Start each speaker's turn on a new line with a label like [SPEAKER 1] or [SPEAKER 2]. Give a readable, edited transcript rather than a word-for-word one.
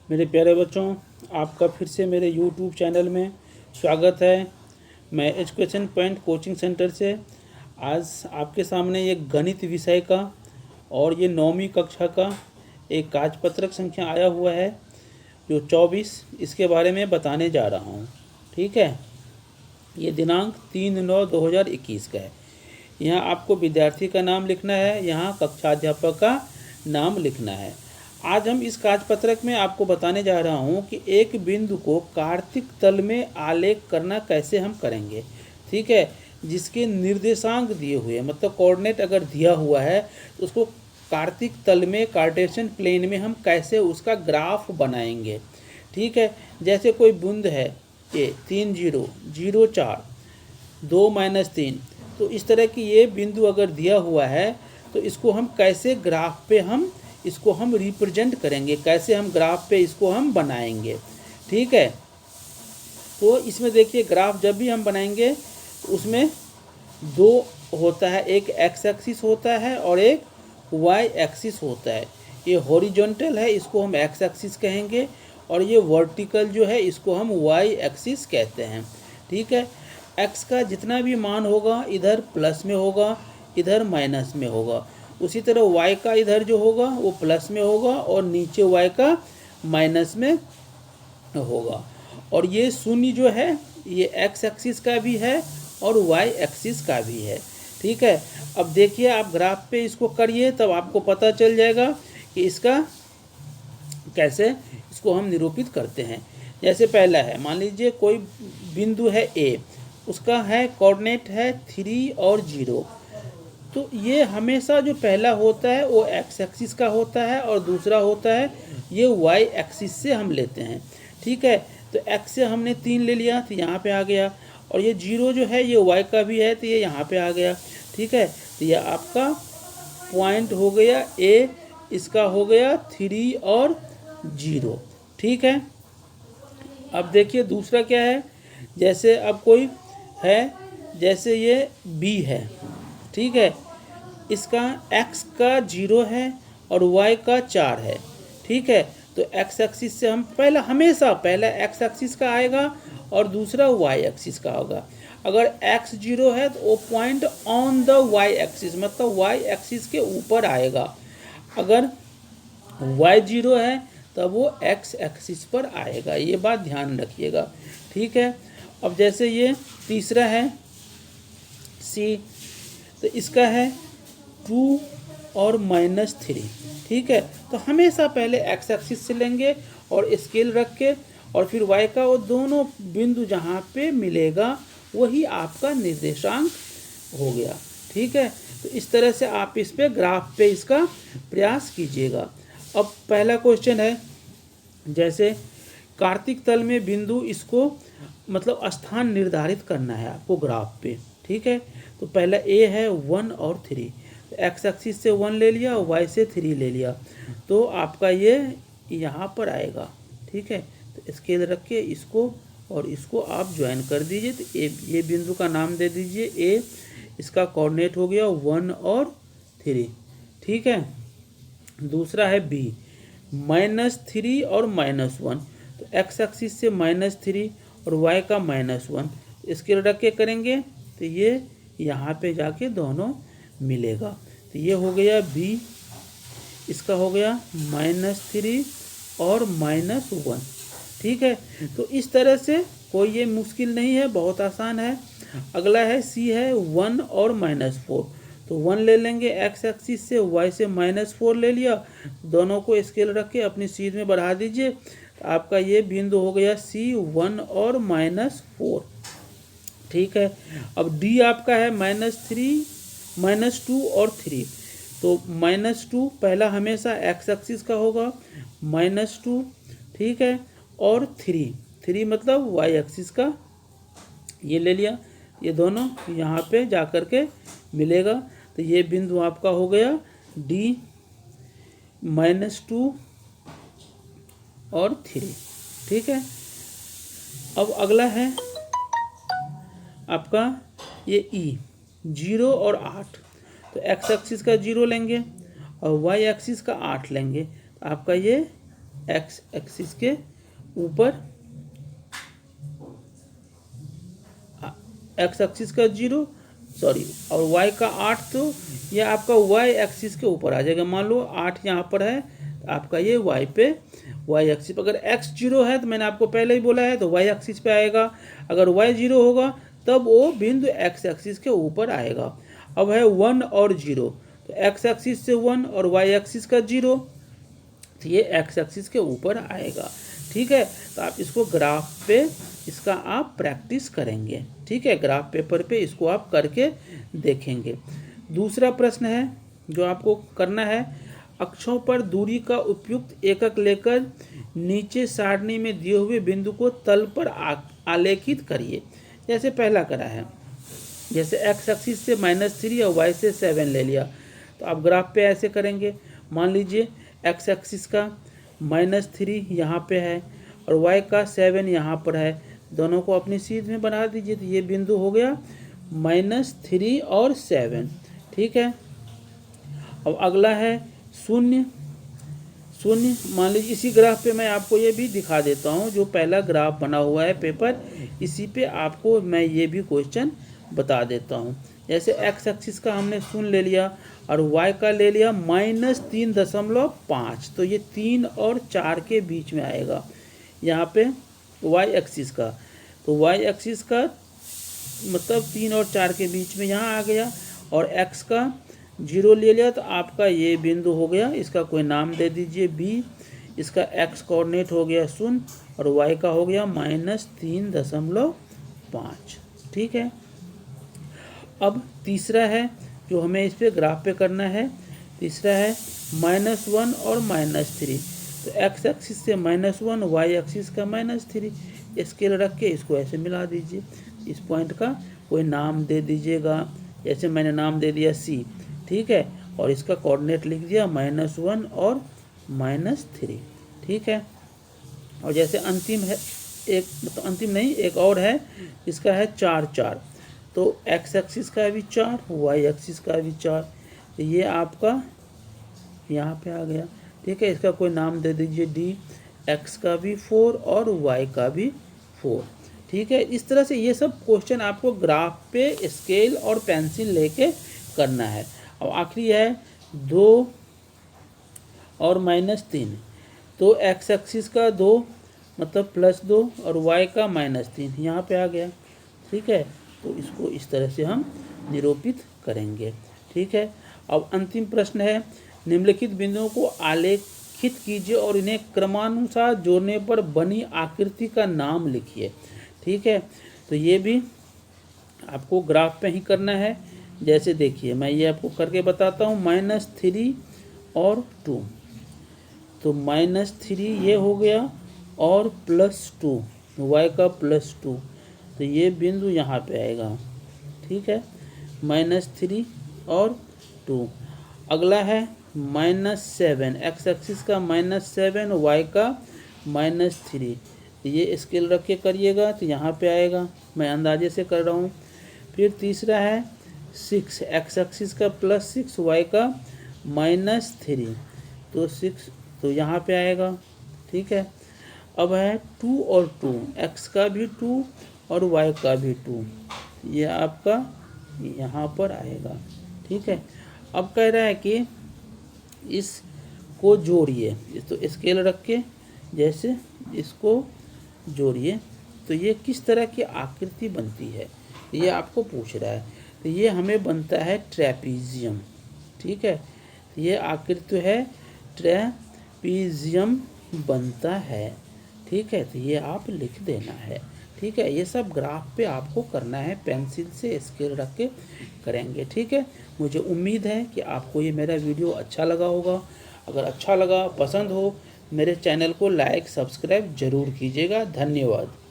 [SPEAKER 1] मेरे प्यारे बच्चों, आपका फिर से मेरे YouTube चैनल में स्वागत है। मैं एजुकेशन पॉइंट कोचिंग सेंटर से आज आपके सामने एक गणित विषय का और ये 9वीं कक्षा का एक कागजपत्रक संख्या आया हुआ है जो 24, इसके बारे में बताने जा रहा हूँ। ठीक है, ये दिनांक 3/9/2021 का है। यहाँ आपको विद्यार्थी का नाम लिखना है, यहाँ कक्षाध्यापक का नाम लिखना है। आज हम इस कागजपत्रक में आपको बताने जा रहा हूँ कि एक बिंदु को कार्तिक तल में आलेख करना कैसे हम करेंगे। ठीक है, जिसके निर्देशांक दिए हुए हैं, मतलब कोऑर्डिनेट अगर दिया हुआ है तो उसको कार्तिक तल में कार्टेशियन प्लेन में हम कैसे उसका ग्राफ बनाएंगे। ठीक है, जैसे कोई बिंदु है ये 3 0 0 4 2 -3, तो इस तरह की ये बिंदु अगर दिया हुआ है तो इसको हम कैसे ग्राफ पे इसको हम रिप्रेजेंट करेंगे, कैसे हम ग्राफ पे इसको हम बनाएंगे। ठीक है, तो इसमें देखिए ग्राफ जब भी हम बनाएंगे तो उसमें दो होता है, एक एक्स एक्सिस होता है और एक वाई एक्सिस होता है। ये हॉरिजॉन्टल है, इसको हम एक्स एक्सिस कहेंगे, और ये वर्टिकल जो है इसको हम वाई एक्सिस कहते हैं। ठीक है, एक्स का जितना भी मान होगा इधर प्लस में होगा, इधर माइनस में होगा। उसी तरह y का इधर जो होगा वो प्लस में होगा और नीचे y का माइनस में होगा। और ये शून्य जो है ये x एक्सिस का भी है और y एक्सिस का भी है। ठीक है, अब देखिए आप ग्राफ पे इसको करिए तब आपको पता चल जाएगा कि इसका कैसे इसको हम निरूपित करते हैं। जैसे पहला है, मान लीजिए कोई बिंदु है A, उसका है कोऑर्डिनेट है 3 और 0। तो ये हमेशा जो पहला होता है वो एक्स एक्सिस का होता है और दूसरा होता है ये वाई एक्सिस से हम लेते हैं। ठीक है, तो एक्स से हमने 3 ले लिया तो यहाँ पे आ गया, और ये 0 जो है ये वाई का भी है तो ये यहाँ पे आ गया। ठीक है, तो ये आपका पॉइंट हो गया ए, इसका हो गया 3 और 0। ठीक है, अब देखिए दूसरा क्या है। जैसे अब कोई है, जैसे ये बी है। ठीक है, इसका x का 0 है और y का 4 है। ठीक है, तो x एक्सिस से हम हमेशा पहला x एक्सिस का आएगा और दूसरा y एक्सिस का होगा। अगर x 0 है तो वो point on the y axis, मतलब y एक्सिस के ऊपर आएगा। अगर y 0 है तब वो x एक्सिस पर आएगा, ये बात ध्यान रखिएगा। ठीक है, अब जैसे ये तीसरा है C, तो इसका है 2 और -3। ठीक है, तो हमेशा पहले x एक्सिस से लेंगे और स्केल रख के, और फिर y का वो दोनों बिंदु जहाँ पे मिलेगा वही आपका निर्देशांक हो गया। ठीक है, तो इस तरह से आप इस पे ग्राफ पे इसका प्रयास कीजिएगा। अब पहला क्वेश्चन है, जैसे कार्तिक तल में बिंदु, इसको मतलब स्थान निर्धारित करना है आपको ग्राफ पे। ठीक है, तो पहला ए है 1 और 3, एक्स एक्सिस से 1 ले लिया और वाई से 3 ले लिया, तो आपका ये यहाँ पर आएगा। ठीक है, तो स्केल रख के इसको और इसको आप ज्वाइन कर दीजिए, तो ये बिंदु का नाम दे दीजिए ए, इसका कोऑर्डिनेट हो गया 1 और 3। ठीक है, दूसरा है बी -3 और -1, तो एक्स एक्सिस से -3 और वाई का -1, स्केल रख के करेंगे तो ये यहाँ पे जाके दोनों मिलेगा, तो ये हो गया बी, इसका हो गया -3 और -1। ठीक है, तो इस तरह से कोई ये मुश्किल नहीं है, बहुत आसान है। अगला है सी है 1 और -4, तो 1 ले लेंगे एक्स एक्सिस से, वाई से -4 ले लिया, दोनों को स्केल रख के अपनी सीध में बढ़ा दीजिए, तो आपका ये बिंदु हो गया सी 1 और -4। ठीक है, अब डी आपका है -3 -2 और 3, तो -2 पहला हमेशा एक्स एक्सिस का होगा, -2। ठीक है, और 3 मतलब वाई एक्सिस का, ये ले लिया, ये दोनों यहाँ पे जा कर के मिलेगा, तो ये बिंदु आपका हो गया डी -2 और 3। ठीक है, अब अगला है आपका ये ई 0 और 8, तो एक्स एक्सिस का 0 लेंगे और वाई एक्सिस का 8 लेंगे, तो आपका ये एक्स एक्सिस के ऊपर, एक्स एक्सिस का 0 सॉरी और y का 8, तो ये आपका y एक्सिस के ऊपर आ जाएगा। मान लो 8 यहाँ पर है, तो आपका ये y पे y एक्सिस, अगर x 0 है तो मैंने आपको पहले ही बोला है तो y एक्सिस पे आएगा, अगर y 0 होगा तब वो बिंदु x एक्सिस के ऊपर आएगा। अब है 1 और 0, तो x एक्सिस से 1 और y एक्सिस का 0, तो ये x एक्सिस के ऊपर आएगा। ठीक है, तो आप इसको ग्राफ पे इसका आप प्रैक्टिस करेंगे। ठीक है, ग्राफ पेपर पे इसको आप करके देखेंगे। दूसरा प्रश्न है जो आपको करना है, अक्षों पर दूरी का उपयुक्त एकक लेकर नीचे सारणी में दिए हुए बिंदु को तल पर आलेखित करिए। जैसे पहला करा है, जैसे x एक्सिस से -3 और y से 7 ले लिया, तो आप ग्राफ पे ऐसे करेंगे। मान लीजिए x एक्सिस का -3 यहाँ पे है और y का 7 यहाँ पर है, दोनों को अपनी सीध में बना दीजिए, तो ये बिंदु हो गया -3 और 7। ठीक है, अब अगला है 0 0। मान लीजिए इसी ग्राफ पे मैं आपको ये भी दिखा देता हूँ, जो पहला ग्राफ बना हुआ है पेपर, इसी पे आपको मैं ये भी क्वेश्चन बता देता हूँ। जैसे x एक्सिस का हमने 0 ले लिया और y का ले लिया -3.5, तो ये 3 और 4 के बीच में आएगा यहाँ पे y एक्सिस का, तो y एक्सिस का मतलब 3 और 4 के बीच में यहाँ आ गया, और x का 0 ले लिया तो आपका ये बिंदु हो गया, इसका कोई नाम दे दीजिए b, इसका x कोऑर्डिनेट हो गया 0 और y का हो गया -3.5। ठीक है, अब तीसरा है जो हमें इस पे ग्राफ पे करना है, तीसरा है -1 और -3, तो x एक्सिस से -1, y एक्सिस का -3, स्केल रख के इसको ऐसे मिला दीजिए। इस पॉइंट का कोई नाम दे दीजिएगा, जैसे मैंने नाम दे दिया C। ठीक है, और इसका कोऑर्डिनेट लिख दिया -1 और -3। ठीक है, और जैसे अंतिम है एक, मतलब अंतिम नहीं, एक और है, इसका है 4 4, तो x एक्सिस का भी 4, y एक्सिस का भी 4, तो ये आपका यहाँ पे आ गया। ठीक है, इसका कोई नाम दे दीजिए D, x का भी 4 और y का भी 4। ठीक है, इस तरह से ये सब क्वेश्चन आपको ग्राफ पे स्केल और पेंसिल लेके करना है। अब आखिरी है 2 और -3, तो x एक्सिस का 2 मतलब +2 और y का -3 यहाँ पे आ गया। ठीक है, तो इसको इस तरह से हम निरूपित करेंगे। ठीक है, अब अंतिम प्रश्न है, निम्नलिखित बिंदुओं को आलेखित कीजिए और इन्हें क्रमानुसार जोड़ने पर बनी आकृति का नाम लिखिए। ठीक है, तो ये भी आपको ग्राफ पे ही करना है। जैसे देखिए मैं ये आपको करके बताता हूँ, -3 और 2, तो -3 ये हो गया और +2, y का +2, तो ये बिंदु यहाँ पे आएगा। ठीक है, -3 और 2। अगला है -7, x एक्सिस का -7, y का -3, ये स्केल रख के करिएगा तो यहाँ पे आएगा, मैं अंदाजे से कर रहा हूँ। फिर तीसरा है 6, x एक्सिस का +6, y का -3, तो 6 तो यहाँ पे आएगा। ठीक है, अब है 2 और 2, x का भी 2 और y का भी 2, ये आपका यहाँ पर आएगा। ठीक है, अब कह रहा है कि इसको जोड़िए, तो स्केल रख के जैसे इसको जोड़िए तो ये किस तरह की आकृति बनती है, ये आपको पूछ रहा है। तो ये हमें बनता है ट्रेपीजियम। ठीक है, ये आकृति है ट्रेपीजियम बनता है। ठीक है, तो ये आप लिख देना है। ठीक है, ये सब ग्राफ पे आपको करना है, पेंसिल से स्केल रख के करेंगे। ठीक है, मुझे उम्मीद है कि आपको ये मेरा वीडियो अच्छा लगा होगा। अगर अच्छा लगा, पसंद हो, मेरे चैनल को लाइक सब्सक्राइब जरूर कीजिएगा। धन्यवाद।